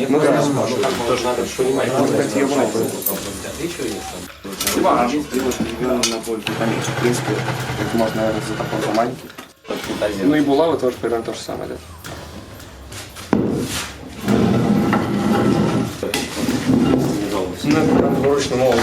Ну да, тоже надо понимать. Иван, на пользу. В принципе, можно, наверное, за такой маленький. Ну и булавы тоже примерно то же самое, да? Ну, это вручную молот.